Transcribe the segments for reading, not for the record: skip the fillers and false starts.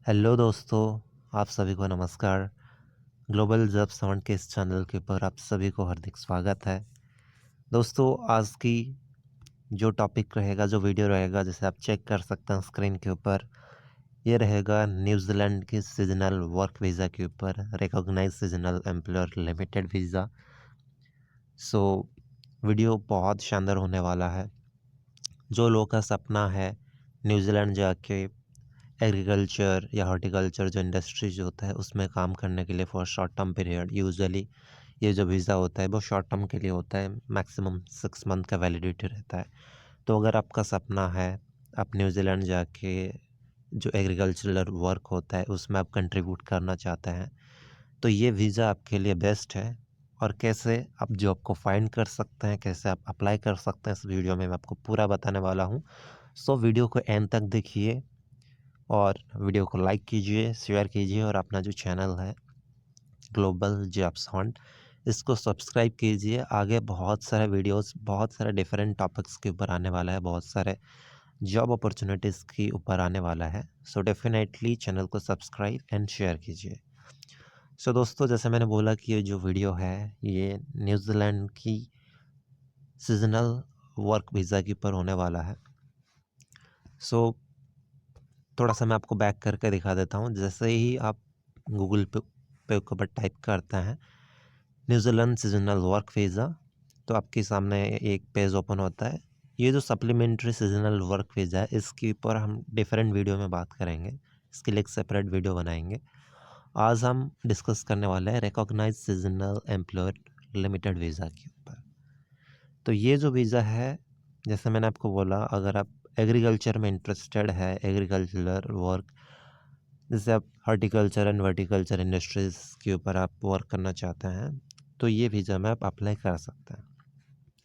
Hello दोस्तों, आप सभी को नमस्कार। ग्लोबल जॉब सॉन्ड के इस चैनल के ऊपर आप सभी को हार्दिक स्वागत है। दोस्तों, आज की जो टॉपिक रहेगा, जो वीडियो रहेगा, जैसे आप चेक कर सकते हैं स्क्रीन के ऊपर, ये रहेगा न्यूजीलैंड के सीजनल वर्क वीज़ा के ऊपर, recognize seasonal employer limited visa. So video बहुत शानदार होने वाला है। जो लोगों का सपना है न्यूजीलैंड जाके एग्रीकल्चर या हॉर्टिकल्चर जो इंडस्ट्रीज होता है उसमें काम करने के लिए for short term period, usually ये जो वीज़ा होता है वो शॉर्ट टर्म के लिए होता है, मैक्सिमम 6 मंथ का वैलिडिटी रहता है। तो अगर आपका सपना है आप न्यूजीलैंड जाके जो एग्रीकल्चरल वर्क होता है उसमें आप कंट्रीब्यूट करना चाहते हैं, तो ये वीज़ा आपके लिए बेस्ट है। और कैसे आप जॉब को फाइंड कर सकते हैं, कैसे आप अप्लाई कर सकते हैं, इस वीडियो में मैं आपको पूरा बताने वाला हूँ। सो वीडियो को एंड तक देखिए और वीडियो को लाइक कीजिए, शेयर कीजिए और अपना जो चैनल है ग्लोबल जॉब्स हंट, इसको सब्सक्राइब कीजिए। आगे बहुत सारे वीडियोस, बहुत सारे डिफरेंट टॉपिक्स के ऊपर आने वाला है, बहुत सारे जॉब अपॉर्चुनिटीज़ के ऊपर आने वाला है। सो डेफिनेटली चैनल को सब्सक्राइब एंड शेयर कीजिए। सो दोस्तों, जैसे मैंने बोला कि ये जो वीडियो है ये न्यूजीलैंड की सीजनल वर्क वीज़ा के ऊपर होने वाला है। सो थोड़ा सा मैं आपको बैक करके दिखा देता हूँ। जैसे ही आप गूगल पे के ऊपर टाइप करते हैं न्यूजीलैंड सीजनल वर्क वीज़ा, तो आपके सामने एक पेज ओपन होता है। ये जो सप्लीमेंट्री सीजनल वर्क वीज़ा है इसके ऊपर हम डिफरेंट वीडियो में बात करेंगे, इसके लिए एक सेपरेट वीडियो बनाएंगे। आज हम डिस्कस करने वाले हैं recognize seasonal employer limited visa के ऊपर। तो ये जो वीज़ा है, जैसे मैंने आपको बोला, अगर आप एग्रीकल्चर में इंटरेस्टेड है, एग्रीकल्चर वर्क, जैसे आप हॉर्टिकल्चर एंड वर्टिकल्चर इंडस्ट्रीज़ के ऊपर आप वर्क करना चाहते हैं, तो ये वीज़ा में आप अप्लाई कर सकते हैं।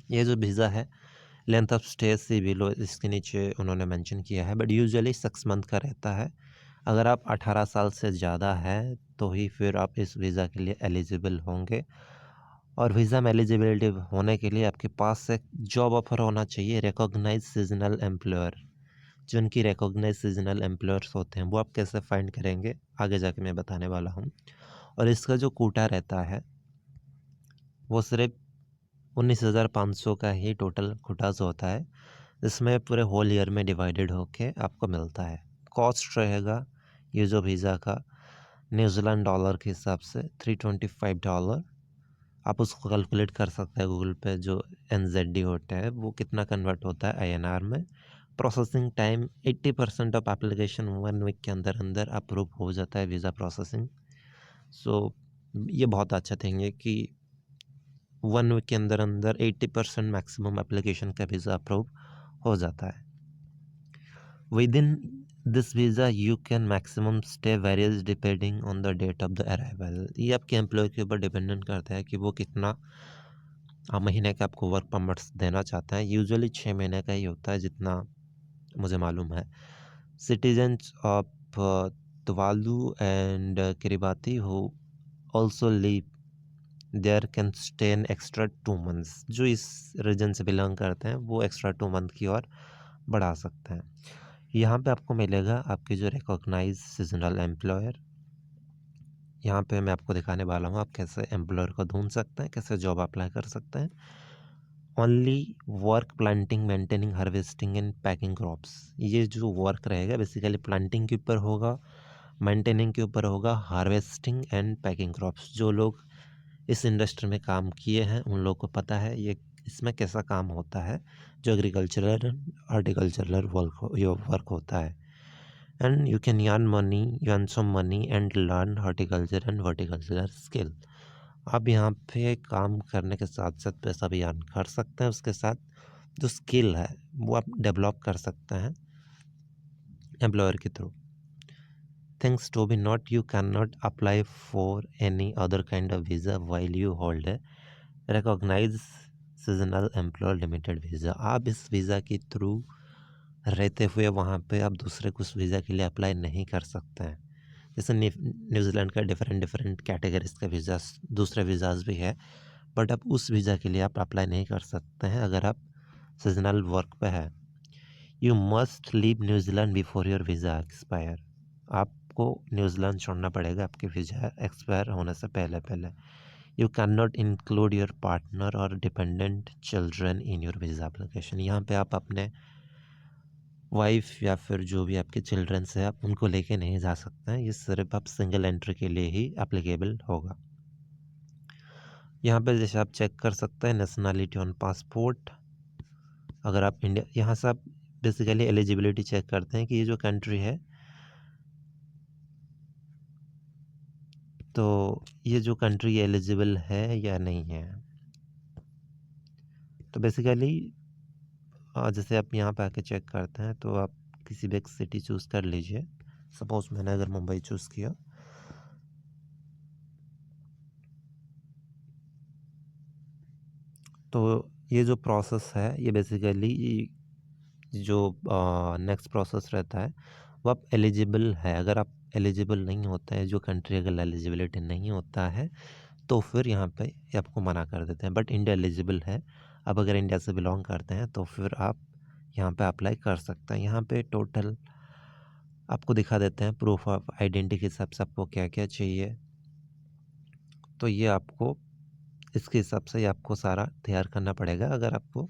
ये जो वीज़ा है लेंथ ऑफ स्टे से बिलो इसके नीचे उन्होंने मेंशन किया है, बट यूजुअली 6 मंथ का रहता है। अगर आप 18 साल से ज़्यादा है तो ही फिर आप इस वीज़ा के लिए एलिजिबल होंगे। और वीज़ा में एलिजिबिलिटी होने के लिए आपके पास एक जॉब ऑफर होना चाहिए रिकॉग्नाइज सीजनल एम्प्लॉयर। जो उनकी रिकॉग्नाइज सीजनल एम्प्लॉयर्स होते हैं वो आप कैसे फाइंड करेंगे आगे जाके मैं बताने वाला हूँ। और इसका जो कोटा रहता है वो सिर्फ 19,500 का ही टोटल कोटाज होता है, इसमें पूरे होल ईयर में डिवाइडेड होके आपको मिलता है। कॉस्ट रहेगा ये जो वीज़ा का न्यूजीलैंड डॉलर के हिसाब से $325। आप उसको कैलकुलेट कर सकते हैं गूगल पे, जो NZD होता है वो कितना कन्वर्ट होता है INR में। Processing time 80% of application 1 week के अंदर अंदर अप्रूव हो जाता है वीज़ा प्रोसेसिंग। सो ये बहुत अच्छा थिंग है कि 1 वीक के अंदर अंदर 80% मैक्सिमम एप्लीकेशन का वीज़ा अप्रूव हो जाता है। Within this visa you can maximum stay varies depending on the date of the arrival. ये आपके एम्प्लॉय के ऊपर डिपेंडेंट करता है कि वो कितना महीने का आपको वर्क परमिट्स देना चाहता है। यूजुअली 6 महीने का ही होता है जितना मुझे मालूम है। Citizens of Tuvalu and Kiribati who also live there can stay in extra 2 months. जो इस रीजन से बिलोंग करते हैं वो एक्स्ट्रा 2 मंथ की ओर बढ़ा सकते हैं। यहाँ पे आपको मिलेगा आपकी जो रिकॉग्नाइज सीजनल एम्प्लॉयर। यहाँ पे मैं आपको दिखाने वाला हूँ आप कैसे एम्प्लॉयर को ढूंढ सकते हैं, कैसे जॉब अप्लाई कर सकते हैं। Only work planting, maintaining, harvesting and packing crops. ये जो वर्क रहेगा बेसिकली प्लांटिंग के ऊपर होगा, मेंटेनिंग के ऊपर होगा, हार्वेस्टिंग एंड पैकिंग क्रॉप्स। जो लोग इस इंडस्ट्री में काम किए हैं उन लोगों को पता है ये इसमें कैसा काम होता है, जो एग्रीकल्चरल हॉर्टिकल्चरल वर्क होता है। And you can earn some money and learn horticulture and viticulture skill. आप यहाँ पे काम करने के साथ साथ पैसा भी अर्न कर सकते हैं, उसके साथ जो स्किल है वो आप डेवलप कर सकते हैं एम्प्लॉयर के through. Things to be note, you cannot apply for any other kind of visa while you hold a recognized seasonal employer limited visa। आप इस वीज़ा के थ्रू रहते हुए वहाँ पे आप दूसरे कुछ वीज़ा के लिए अप्लाई नहीं कर सकते हैं। जैसे न्यूजीलैंड का डिफरेंट डिफरेंट कैटेगरीज का वीज़ा, दूसरे वीज़ाज भी है, बट आप उस वीज़ा के लिए आप अप्लाई नहीं कर सकते हैं अगर आप सीजनल वर्क पे है। You must leave New Zealand before your visa expire. आप आपको न्यूजीलैंड छोड़ना पड़ेगा आपके वीज़ा एक्सपायर होने से पहले पहले। You can not include your partner और dependent children in your visa application. यहाँ पे आप अपने वाइफ या फिर जो भी आपके चिल्ड्रंस हैं आप उनको लेके नहीं जा सकते हैं। ये सिर्फ आप सिंगल एंट्री के लिए ही एप्लीकेबल होगा। यहाँ पे जैसे आप चेक कर सकते हैं नेशनलिटी ऑन पासपोर्ट। अगर आप इंडिया, यहाँ से आप बेसिकली एलिजिबिलिटी चेक करते हैं कि ये जो कंट्री है, तो ये जो कंट्री एलिजिबल है या नहीं है। तो बेसिकली जैसे आप यहाँ पे आके चेक करते हैं तो आप किसी भी एक सिटी चूज़ कर लीजिए। सपोज मैंने अगर मुंबई चूज़ किया, तो ये जो प्रोसेस है ये बेसिकली जो नेक्स्ट प्रोसेस रहता है वो आप एलिजिबल है। अगर आप एलिजिबल नहीं होता है, जो कंट्री अगर एलिजिबिलिटी नहीं होता है, तो फिर यहाँ पे ये आपको मना कर देते हैं। बट इंडिया एलिजिबल है, अब अगर इंडिया से बिलोंग करते हैं तो फिर आप यहाँ पे अप्लाई कर सकते हैं। यहाँ पे टोटल आपको दिखा देते हैं प्रूफ ऑफ आइडेंटिटी के हिसाब से आपको क्या क्या चाहिए। तो ये आपको इसके हिसाब से आपको सारा तैयार करना पड़ेगा। अगर आपको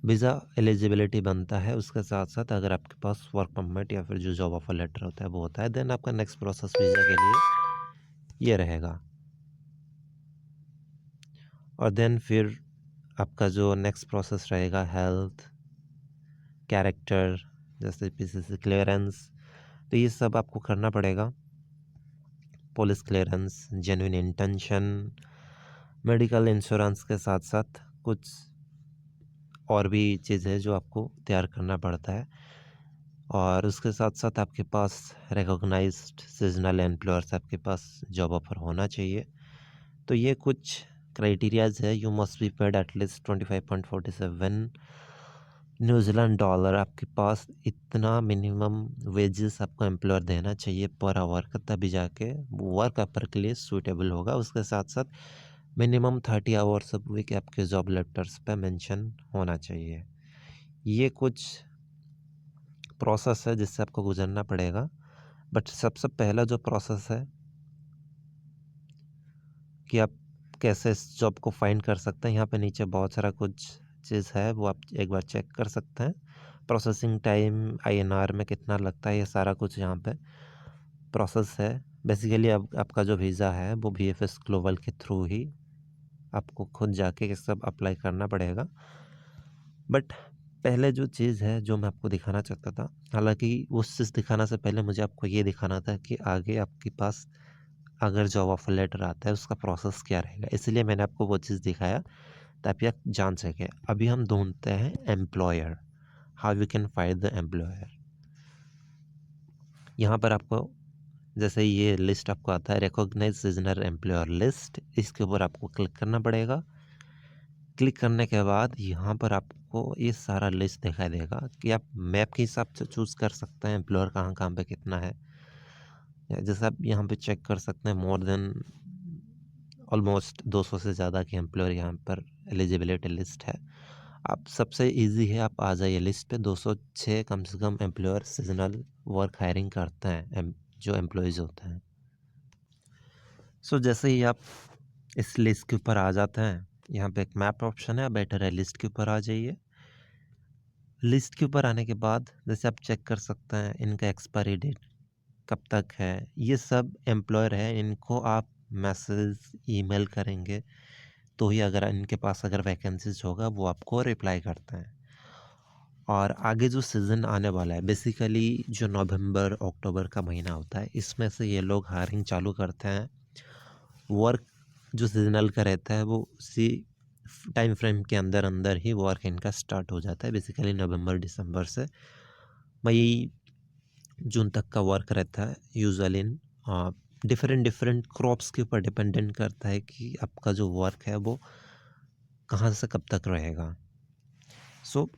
वीज़ा एलिजिबिलिटी बनता है, उसके साथ साथ अगर आपके पास वर्क परमिट या फिर जो जॉब ऑफर लेटर होता है वो होता है, देन आपका नेक्स्ट प्रोसेस वीज़ा के लिए ये रहेगा। और देन फिर आपका जो नेक्स्ट प्रोसेस रहेगा हेल्थ, कैरेक्टर, जैसे पीसीसी क्लियरेंस, तो ये सब आपको करना पड़ेगा। Police clearance, genuine intention, medical insurance के साथ साथ कुछ और भी चीज़ है जो आपको तैयार करना पड़ता है। और उसके साथ साथ आपके पास रिकॉग्नाइज्ड सीजनल एम्प्लॉयर्स आपके पास जॉब ऑफर होना चाहिए। तो ये कुछ क्राइटेरियाज है। You must be paid at least 25.47 New Zealand dollar. आपके पास इतना मिनिमम वेजेस आपको एम्प्लॉयर देना चाहिए पर आवर का, तभी जाके वर्क ऑफर के लिए सूटेबल होगा। उसके साथ साथ मिनिमम 30 आवर्स ऑफ वीक आपके जॉब लेटर्स पे मेंशन होना चाहिए। ये कुछ प्रोसेस है जिससे आपको गुजरना पड़ेगा। बट सबसे पहला जो प्रोसेस है कि आप कैसे इस जॉब को फाइंड कर सकते हैं, यहाँ पे नीचे बहुत सारा कुछ चीज़ है वो आप एक बार चेक कर सकते हैं। प्रोसेसिंग टाइम आईएनआर में कितना लगता है, ये सारा कुछ यहाँ पे प्रोसेस है। बेसिकली अब आपका जो वीज़ा है वो VFS ग्लोबल के थ्रू ही आपको खुद जाके ये सब अप्लाई करना पड़ेगा। बट पहले जो चीज़ है जो मैं आपको दिखाना चाहता था, हालांकि उस चीज़ दिखाना से पहले मुझे आपको ये दिखाना था कि आगे आपके पास अगर जॉब ऑफर लेटर आता है उसका प्रोसेस क्या रहेगा, इसलिए मैंने आपको वो चीज़ दिखाया ताकि आप जान सकें। अभी हम ढूंढते हैं employer, how we can find the employer. यहाँ पर आपको जैसे ये लिस्ट आपको आता है रिकॉग्नाइज सीजनल एम्प्लॉयर लिस्ट, इसके ऊपर आपको क्लिक करना पड़ेगा। क्लिक करने के बाद यहाँ पर आपको ये सारा लिस्ट दिखाई देगा कि आप मैप के हिसाब से चूज़ कर सकते हैं एम्प्लॉयर कहाँ कहाँ पे कितना है। जैसे आप यहाँ पे चेक कर सकते हैं मोर देन ऑलमोस्ट 200 से ज़्यादा के एम्प्लॉयर यहाँ पर एलिजिबिलिटी लिस्ट है। आप सबसे इजी है, आप आ जाइए लिस्ट पे। 206 कम से कम एम्प्लॉयर सीजनल वर्क हायरिंग करते हैं, जो एम्प्लॉयज़ होते हैं। सो जैसे ही आप इस लिस्ट के ऊपर आ जाते हैं, यहाँ पे एक मैप ऑप्शन है, बेटर है लिस्ट के ऊपर आ जाइए। लिस्ट के ऊपर आने के बाद जैसे आप चेक कर सकते हैं इनका एक्सपायरी डेट कब तक है। ये सब एम्प्लॉयर है, इनको आप मैसेज ईमेल करेंगे तो ही अगर इनके पास अगर वैकेंसीज होगा वो आपको रिप्लाई करते हैं। और आगे जो सीज़न आने वाला है, बेसिकली जो नवंबर अक्टूबर का महीना होता है, इसमें से ये लोग हायरिंग चालू करते हैं। वर्क जो सीजनल का रहता है वो उसी टाइम फ्रेम के अंदर अंदर ही वर्क इनका स्टार्ट हो जाता है। बेसिकली नवंबर दिसंबर से मई जून तक का वर्क रहता है यूजुअली। इन डिफरेंट क्रॉप्स के ऊपर डिपेंडेंट करता है कि आपका जो वर्क है वो कहाँ से कब तक रहेगा। सो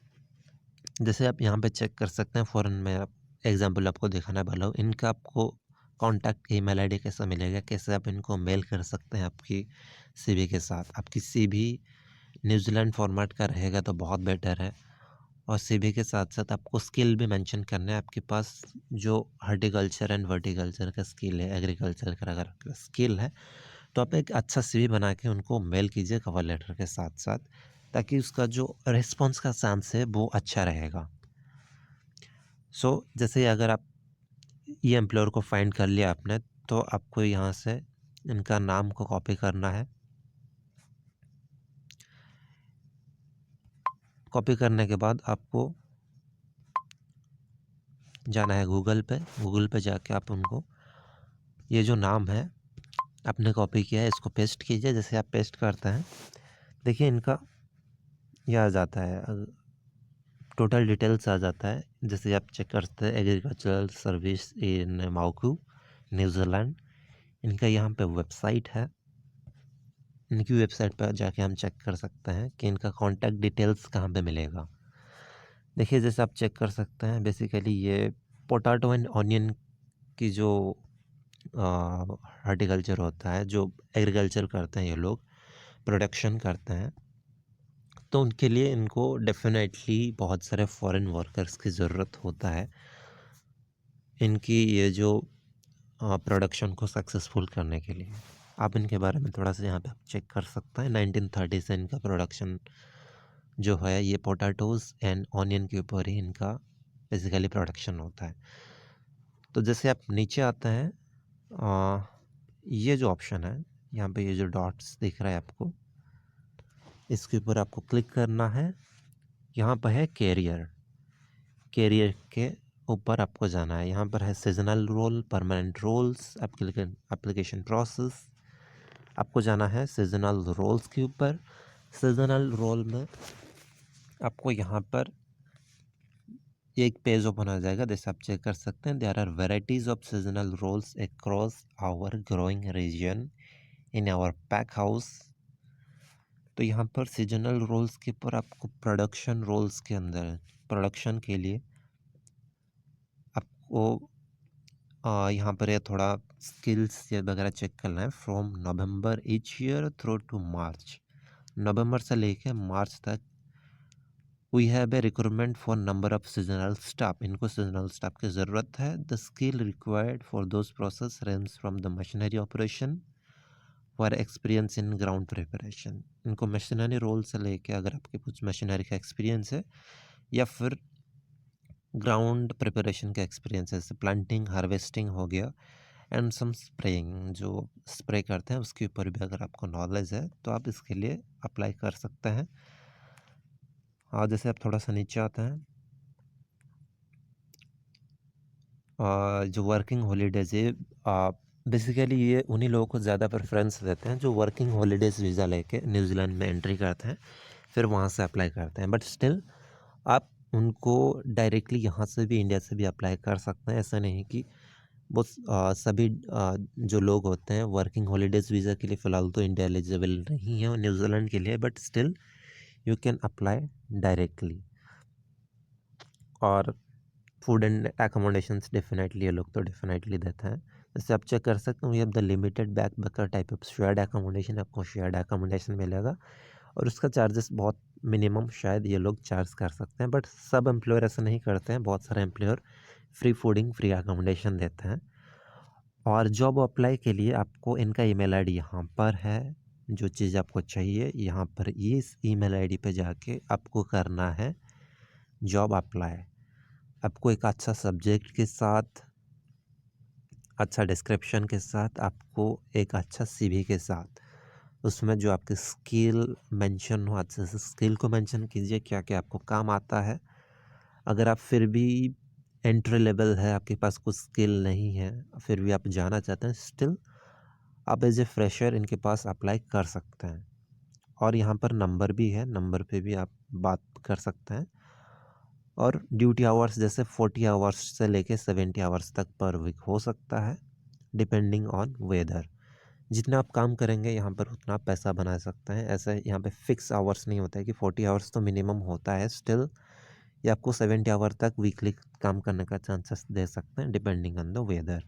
जैसे आप यहाँ पे चेक कर सकते हैं, फ़ौरन मैं आप एग्जांपल आपको दिखाने वाला हूँ। इनका आपको कॉन्टैक्ट ईमेल आईडी कैसे मिलेगा, कैसे आप इनको मेल कर सकते हैं आपकी सीवी के साथ। आपकी सीवी न्यूजीलैंड फॉर्मेट का रहेगा तो बहुत बेटर है, और सीवी के साथ साथ आपको स्किल भी मेंशन करना है। आपके पास जो हॉर्टिकल्चर एंड वर्टिकल्चर का स्किल है, एग्रीकल्चर का अगर स्किल है, तो आप एक अच्छा सीवी बना के उनको मेल कीजिए कवर लेटर के साथ साथ, ताकि उसका जो रिस्पॉन्स का चांस है वो अच्छा रहेगा। जैसे अगर आप ये एम्प्लॉयर को फाइंड कर लिया आपने, तो आपको यहाँ से इनका नाम को कॉपी करना है। कॉपी करने के बाद आपको जाना है गूगल पे जाके आप उनको ये जो नाम है आपने कॉपी किया है इसको पेस्ट कीजिए। जैसे आप पेस्ट करते हैं, देखिए इनका ये आ जाता है, टोटल डिटेल्स आ जाता है। जैसे आप चेक करते हैं एग्रीकल्चरल सर्विस इन माउकू न्यूजीलैंड, इनका यहाँ पे वेबसाइट है। इनकी वेबसाइट पर जाके हम चेक कर सकते हैं कि इनका कॉन्टैक्ट डिटेल्स कहाँ पे मिलेगा। देखिए जैसे आप चेक कर सकते हैं, बेसिकली ये पोटैटो एंड ऑनियन की जो हॉर्टिकल्चर होता है, जो एग्रीकल्चर करते हैं ये लोग, प्रोडक्शन करते हैं, तो उनके लिए इनको डेफिनेटली बहुत सारे फॉरेन वर्कर्स की ज़रूरत होता है इनकी ये जो प्रोडक्शन को सक्सेसफुल करने के लिए। आप इनके बारे में थोड़ा सा यहाँ पे आप चेक कर सकते हैं। 1930 से इनका प्रोडक्शन जो है ये पोटैटोज़ एंड ऑनियन के ऊपर ही इनका बेसिकली प्रोडक्शन होता है। तो जैसे आप नीचे आते हैं, ये जो ऑप्शन है यहाँ पे, ये जो डॉट्स दिख रहा है आपको, इसके ऊपर आपको क्लिक करना है। यहाँ पर है कैरियर के ऊपर आपको जाना है। यहाँ पर है seasonal role, permanent roles, application process. आपको जाना है सीजनल रोल्स के ऊपर। सीजनल रोल में आपको यहाँ पर एक पेज ओपन आ जाएगा। जैसे आप चेक कर सकते हैं, there are varieties of seasonal roles across our growing region in our pack house. तो यहाँ पर सीजनल रोल्स के ऊपर आपको प्रोडक्शन रोल्स के अंदर प्रोडक्शन के लिए आपको यहाँ पर ये थोड़ा स्किल्स ये वगैरह चेक करना है। From November each year through to March, November से लेके मार्च तक we have a recruitment for number of seasonal staff. इनको सीजनल स्टाफ की ज़रूरत है। The skill required for those process range from the machinery operation for experience in ground preparation. इनको machinery role से लेके, अगर आपके कुछ मशीनरी का एक्सपीरियंस है या फिर ग्राउंड प्रिपरेशन का एक्सपीरियंस है, जैसे प्लांटिंग, हार्वेस्टिंग हो गया, एंड सम स्प्रेइंग, जो स्प्रे करते हैं उसके ऊपर भी अगर आपको नॉलेज है तो आप इसके लिए अप्लाई कर सकते हैं। और जैसे आप थोड़ा सा नीचे आते हैं, जो वर्किंग हॉलीडेज है, बेसिकली ये उन्हीं लोगों को ज़्यादा प्रेफरेंस देते हैं जो वर्किंग हॉलीडेज़ वीज़ा लेके न्यूजीलैंड में एंट्री करते हैं, फिर वहाँ से अप्लाई करते हैं। बट स्टिल आप उनको डायरेक्टली यहाँ से भी, इंडिया से भी अप्लाई कर सकते हैं। ऐसा नहीं कि वो सभी जो लोग होते हैं वर्किंग हॉलीडेज़ वीज़ा के लिए फ़िलहाल तो इंडिया एलिजिबल नहीं है न्यूजीलैंड के लिए, but still you can apply directly. और फूड एंड एकोमोडेशंस डेफिनेटली ये लोग तो डेफिनेटली देते हैं। जैसे आप चेक कर सकते हो, ये the limited backpacker type of shared accommodation, आपको शेयर्ड एकोमोडेशन मिलेगा और उसका चार्जेस बहुत मिनिमम शायद ये लोग चार्ज कर सकते हैं, बट सब एम्प्लॉयर ऐसा नहीं करते हैं। बहुत सारे employer free fooding, free accommodation देते हैं। और जॉब अप्लाई के लिए आपको इनका ईमेल आईडी यहाँ पर है। जो चीज़ आपको चाहिए यहाँ पर इस ईमेल आईडी पे जाके आपको करना है जॉब अप्लाई। आपको एक अच्छा सब्जेक्ट के साथ, अच्छा डिस्क्रिप्शन के साथ, आपको एक अच्छा सीवी के साथ, उसमें जो आपके स्किल मेंशन हो, अच्छे से स्किल को मेंशन कीजिए, क्या क्या आपको काम आता है। अगर आप फिर भी एंट्री लेवल है, आपके पास कुछ स्किल नहीं है, फिर भी आप जाना चाहते हैं, स्टिल आप एज ए फ्रेशर इनके पास अप्लाई कर सकते हैं। और यहाँ पर नंबर भी है, नंबर पे भी आप बात कर सकते हैं। और ड्यूटी आवर्स जैसे 40 आवर्स से लेके 70 आवर्स तक पर वीक हो सकता है, डिपेंडिंग ऑन वेदर। जितना आप काम करेंगे यहाँ पर उतना आप पैसा बना सकते हैं। ऐसे यहाँ पे फिक्स आवर्स नहीं होता है कि 40 आवर्स तो मिनिमम होता है, स्टिल ये आपको 70 आवर तक वीकली काम करने का चांसेस दे सकते हैं, डिपेंडिंग ऑन द वेदर।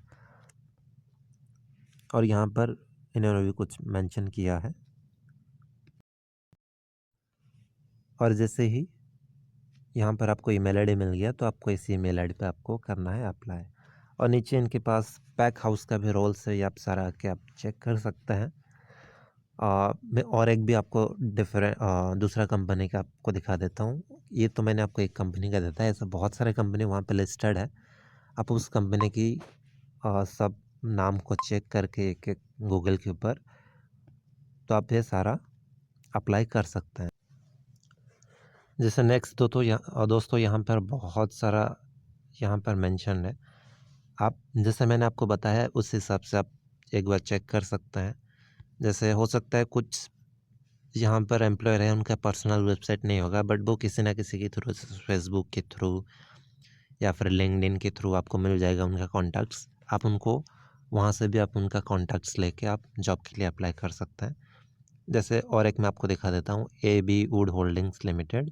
और यहाँ पर इन्होंने भी कुछ मेंशन किया है। और जैसे ही यहाँ पर आपको ईमेल आईडी मिल गया, तो आपको इसी ईमेल आईडी पे आपको करना है अप्लाई। और नीचे इनके पास पैक हाउस का भी रोल्स है, ये आप सारा आके आप चेक कर सकते हैं। मैं और एक भी आपको दूसरा कंपनी का आपको दिखा देता हूँ। ये तो मैंने आपको एक कंपनी का देता है, ऐसे बहुत सारे कंपनी वहाँ पे लिस्टेड है। आप उस कंपनी की सब नाम को चेक करके एक-एक गूगल के ऊपर, तो आप ये सारा अप्लाई कर सकते हैं। जैसे नेक्स्ट दोस्तों यहाँ पर बहुत सारा यहाँ पर मेंशन है। आप जैसे मैंने आपको बताया उस हिसाब से आप एक बार चेक कर सकते हैं। जैसे हो सकता है कुछ यहाँ पर एम्प्लॉयर है, उनका पर्सनल वेबसाइट नहीं होगा, बट वो किसी ना किसी के थ्रू, फेसबुक के थ्रू या फिर लिंक्डइन के थ्रू आपको मिल जाएगा उनका कॉन्टैक्ट्स। आप उनको वहाँ से भी आप उनका कॉन्टैक्ट्स लेके आप जॉब के लिए अप्लाई कर सकते हैं। जैसे और एक मैं आपको दिखा देता हूँ, AB वुड होल्डिंग्स लिमिटेड।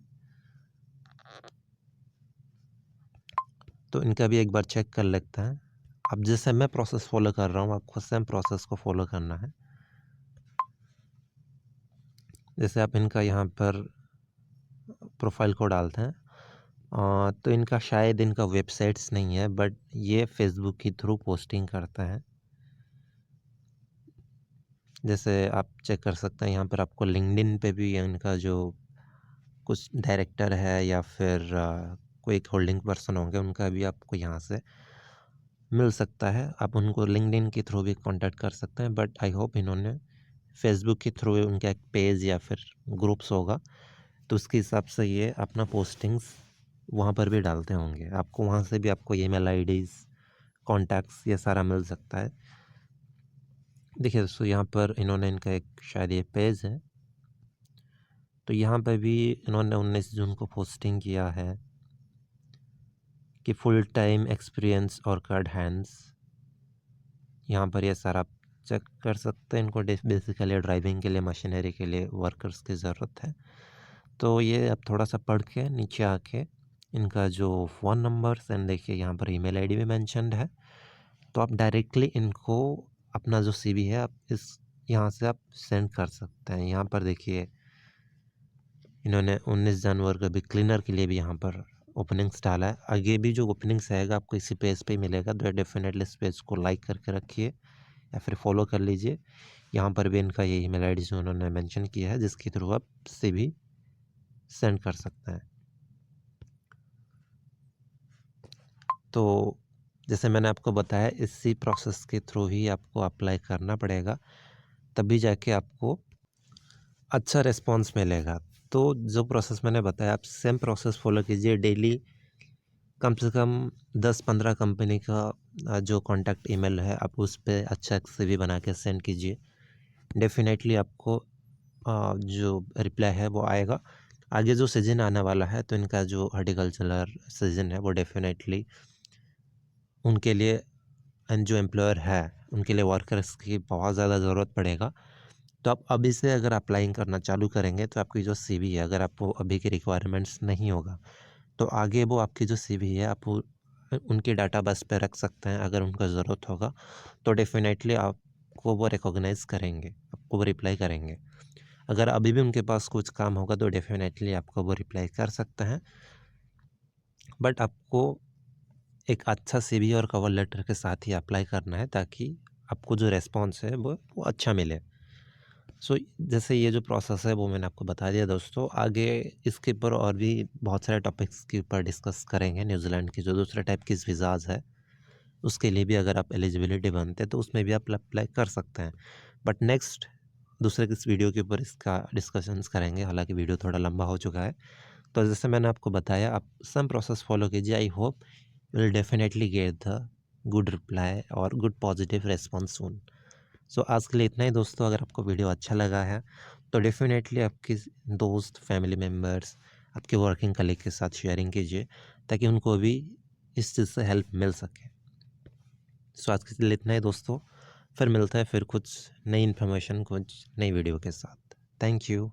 तो इनका भी एक बार चेक कर लेते हैं। अब जैसे मैं प्रोसेस फॉलो कर रहा हूँ, आपको सेम प्रोसेस को फॉलो करना है। जैसे आप इनका यहाँ पर प्रोफाइल को डालते हैं, तो इनका शायद इनका वेबसाइट्स नहीं है, बट ये फेसबुक के थ्रू पोस्टिंग करते हैं। जैसे आप चेक कर सकते हैं, यहाँ पर आपको लिंक्डइन पे भी इनका जो कुछ डायरेक्टर है या फिर कोई एक होल्डिंग पर्सन होंगे, उनका भी आपको यहाँ से मिल सकता है। आप उनको लिंक्डइन के थ्रू भी कांटेक्ट कर सकते हैं, बट आई होप इन्होंने फेसबुक के थ्रू उनका एक पेज या फिर ग्रुप्स होगा, तो उसके हिसाब से ये अपना पोस्टिंग्स वहाँ पर भी डालते होंगे। आपको वहाँ से भी आपको ईमेल आईडीज़, कॉन्टैक्ट्स ये सारा मिल सकता है। देखिए दोस्तों, यहाँ पर इन्होंने इनका एक शायद ये पेज है, तो यहाँ पर भी इन्होंने 19 जून को पोस्टिंग किया है कि फुल टाइम एक्सपीरियंस और कार्ड हैंड्स। यहाँ पर ये सारा आप चेक कर सकते हैं। इनको बेसिकली ड्राइविंग के लिए, मशीनरी के लिए वर्कर्स की ज़रूरत है। तो ये अब थोड़ा सा पढ़ के नीचे आके इनका जो फ़ोन नंबर्स एंड देखिए यहाँ पर ईमेल आईडी भी मेंशन्ड है, तो आप डायरेक्टली इनको अपना जो सीवी है आप यहाँ से आप सेंड कर सकते हैं। यहाँ पर देखिए इन्होंने 19 जनवरी को भी क्लीनर के लिए भी यहाँ पर ओपनिंग्स डाला है। आगे भी जो ओपनिंग्स आएगा आपको इसी पेज पे ही मिलेगा, तो डेफिनेटली इस पेज को लाइक करके रखिए या फिर फॉलो कर लीजिए। यहाँ पर भी इनका ये ईमेल आईडी जो उन्होंने मेंशन किया है, जिसके थ्रू आप सीवी सेंड कर सकते हैं। तो जैसे मैंने आपको बताया, इसी प्रोसेस के थ्रू ही आपको अप्लाई करना पड़ेगा, तभी जाके आपको अच्छा रिस्पॉन्स मिलेगा। तो जो प्रोसेस मैंने बताया, आप सेम प्रोसेस फॉलो कीजिए। डेली कम से कम 10-15 कंपनी का जो कॉन्टैक्ट ईमेल है, आप उस पे अच्छा एक सीवी बना के सेंड कीजिए। डेफिनेटली आपको जो रिप्लाई है वो आएगा। आगे जो सीज़न आने वाला है, तो इनका जो हॉर्टिकल्चरल सीज़न है वो डेफिनेटली उनके लिए एंड जो एम्प्लॉयर है उनके लिए वर्कर्स की बहुत ज़्यादा ज़रूरत पड़ेगा। तो आप अभी से अगर अप्लाइंग करना चालू करेंगे, तो आपकी जो सीवी है, अगर आपको अभी की रिक्वायरमेंट्स नहीं होगा, तो आगे वो आपकी जो सीवी है आप उनके डाटाबेस पे रख सकते हैं। अगर उनको ज़रूरत होगा तो डेफिनेटली आपको वो रिकॉग्नाइज़ करेंगे, आपको वो रिप्लाई करेंगे। अगर अभी भी उनके पास कुछ काम होगा तो डेफिनेटली आपको वो रिप्लाई कर सकते हैं, बट आपको एक अच्छा सीवी और कवर लेटर के साथ ही अप्लाई करना है, ताकि आपको जो रिस्पॉन्स है वो अच्छा मिले। सो जैसे ये जो प्रोसेस है वो मैंने आपको बता दिया दोस्तों। आगे इसके ऊपर और भी बहुत सारे टॉपिक्स के ऊपर डिस्कस करेंगे। न्यूजीलैंड की जो दूसरे टाइप की वीज़ाज़ है, उसके लिए भी अगर आप एलिजिबिलिटी बनते हैं तो उसमें भी आप अप्लाई कर सकते हैं। बट नेक्स्ट दूसरे किस वीडियो के ऊपर इसका डिस्कशंस करेंगे, हालांकि वीडियो थोड़ा लंबा हो चुका है। तो जैसे मैंने आपको बताया, आप सम प्रोसेस फॉलो कीजिए। I hope you will definitely get the good reply और गुड पॉजिटिव रेस्पॉन्स सून। सो आज के लिए इतना ही दोस्तों। अगर आपको वीडियो अच्छा लगा है तो डेफिनेटली आपके दोस्त, फैमिली मेम्बर्स, आपके वर्किंग कलीग के साथ शेयरिंग कीजिए, ताकि उनको भी इस चीज़ से हेल्प मिल सके। सो आज के लिए इतना ही दोस्तों। फिर मिलता है फिर कुछ नई इन्फॉर्मेशन, कुछ नई वीडियो के साथ। Thank you.